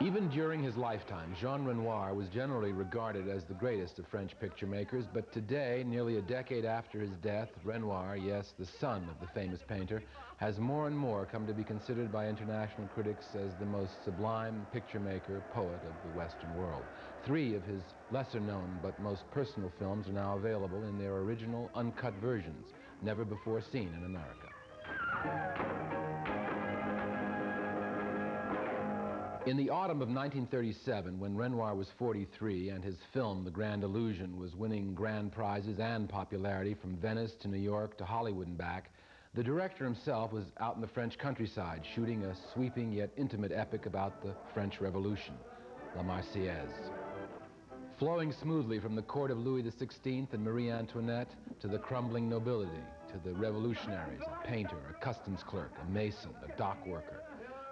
Even during his lifetime, Jean Renoir was generally regarded as the greatest of French picture makers, but today, nearly a decade after his death, Renoir, yes, the son of the famous painter, has more and more come to be considered by international critics as the most sublime picture maker, poet of the Western world. 3 of his lesser-known but most personal films are now available in their original uncut versions, never before seen in America. In the autumn of 1937, when Renoir was 43 and his film, The Grand Illusion, was winning grand prizes and popularity from Venice to New York to Hollywood and back, the director himself was out in the French countryside shooting a sweeping yet intimate epic about the French Revolution, La Marseillaise. Flowing smoothly from the court of Louis XVI and Marie Antoinette to the crumbling nobility, to the revolutionaries, a painter, a customs clerk, a mason, a dock worker,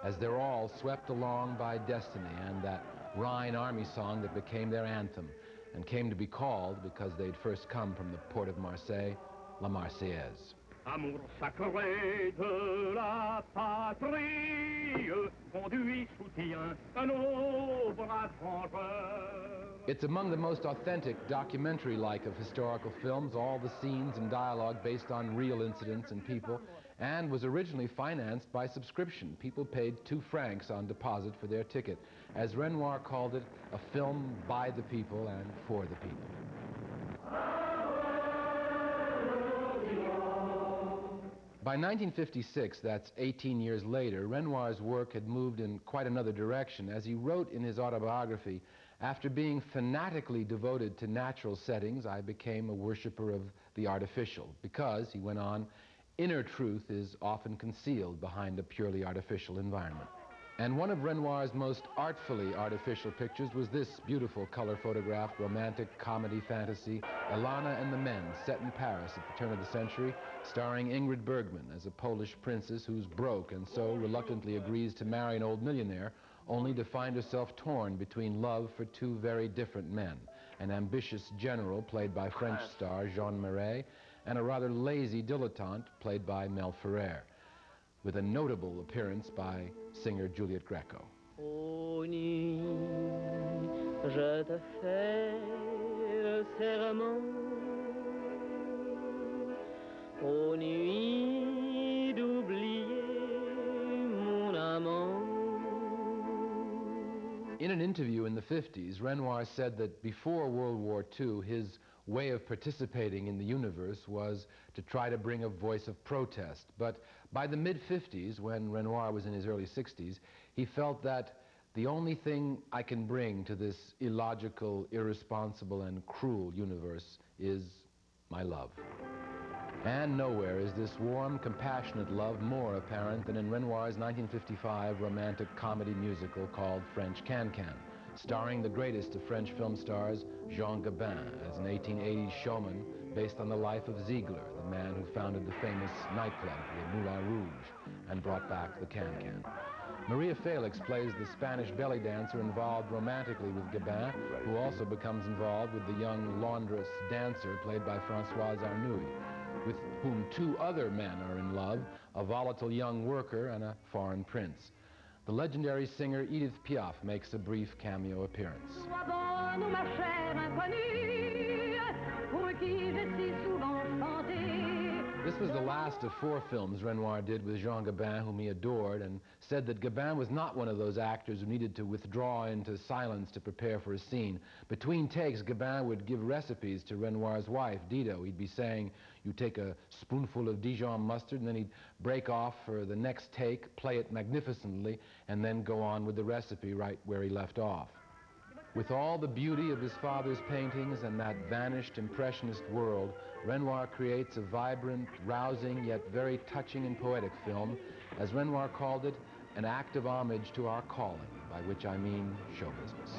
as they're all swept along by destiny and that Rhine army song that became their anthem and came to be called, because they'd first come from the port of Marseille, La Marseillaise. Amour sacré de la patrie, conduit soutien à nos braves vengeurs. It's among the most authentic, documentary-like of historical films, all the scenes and dialogue based on real incidents and people, and was originally financed by subscription. People paid 2 francs on deposit for their ticket. As Renoir called it, a film by the people and for the people. By 1956, that's 18 years later, Renoir's work had moved in quite another direction. As he wrote in his autobiography, after being fanatically devoted to natural settings, I became a worshiper of the artificial, because, he went on, inner truth is often concealed behind a purely artificial environment. And one of Renoir's most artfully artificial pictures was this beautiful color-photographed romantic comedy fantasy, Elana and the Men, set in Paris at the turn of the century, starring Ingrid Bergman as a Polish princess who's broke and so reluctantly agrees to marry an old millionaire, only to find herself torn between love for 2 very different men, an ambitious general played by French star Jean Marais, and a rather lazy dilettante played by Mel Ferrer, with a notable appearance by singer Juliet Greco. Ô nuit, je te fais le serment. Ô nuit, d'oublier mon amant. In an interview in the 50s, Renoir said that before World War II, his way of participating in the universe was to try to bring a voice of protest. But by the mid-50s, when Renoir was in his early 60s, he felt that the only thing I can bring to this illogical, irresponsible, and cruel universe is my love. And nowhere is this warm, compassionate love more apparent than in Renoir's 1955 romantic comedy musical called French Can-Can, starring the greatest of French film stars, Jean Gabin, as an 1880s showman based on the life of Ziegler, the man who founded the famous nightclub, the Moulin Rouge, and brought back the Can-Can. Maria Felix plays the Spanish belly dancer involved romantically with Gabin, who also becomes involved with the young laundress dancer played by Françoise Arnoux, with whom 2 other men are in love, a volatile young worker and a foreign prince. The legendary singer Edith Piaf makes a brief cameo appearance. This was the last of 4 films Renoir did with Jean Gabin, whom he adored, and said that Gabin was not one of those actors who needed to withdraw into silence to prepare for a scene. Between takes, Gabin would give recipes to Renoir's wife, Dido. He'd be saying, you take a spoonful of Dijon mustard, and then he'd break off for the next take, play it magnificently, and then go on with the recipe right where he left off. With all the beauty of his father's paintings and that vanished impressionist world, Renoir creates a vibrant, rousing, yet very touching and poetic film, as Renoir called it, an act of homage to our calling, by which I mean show business.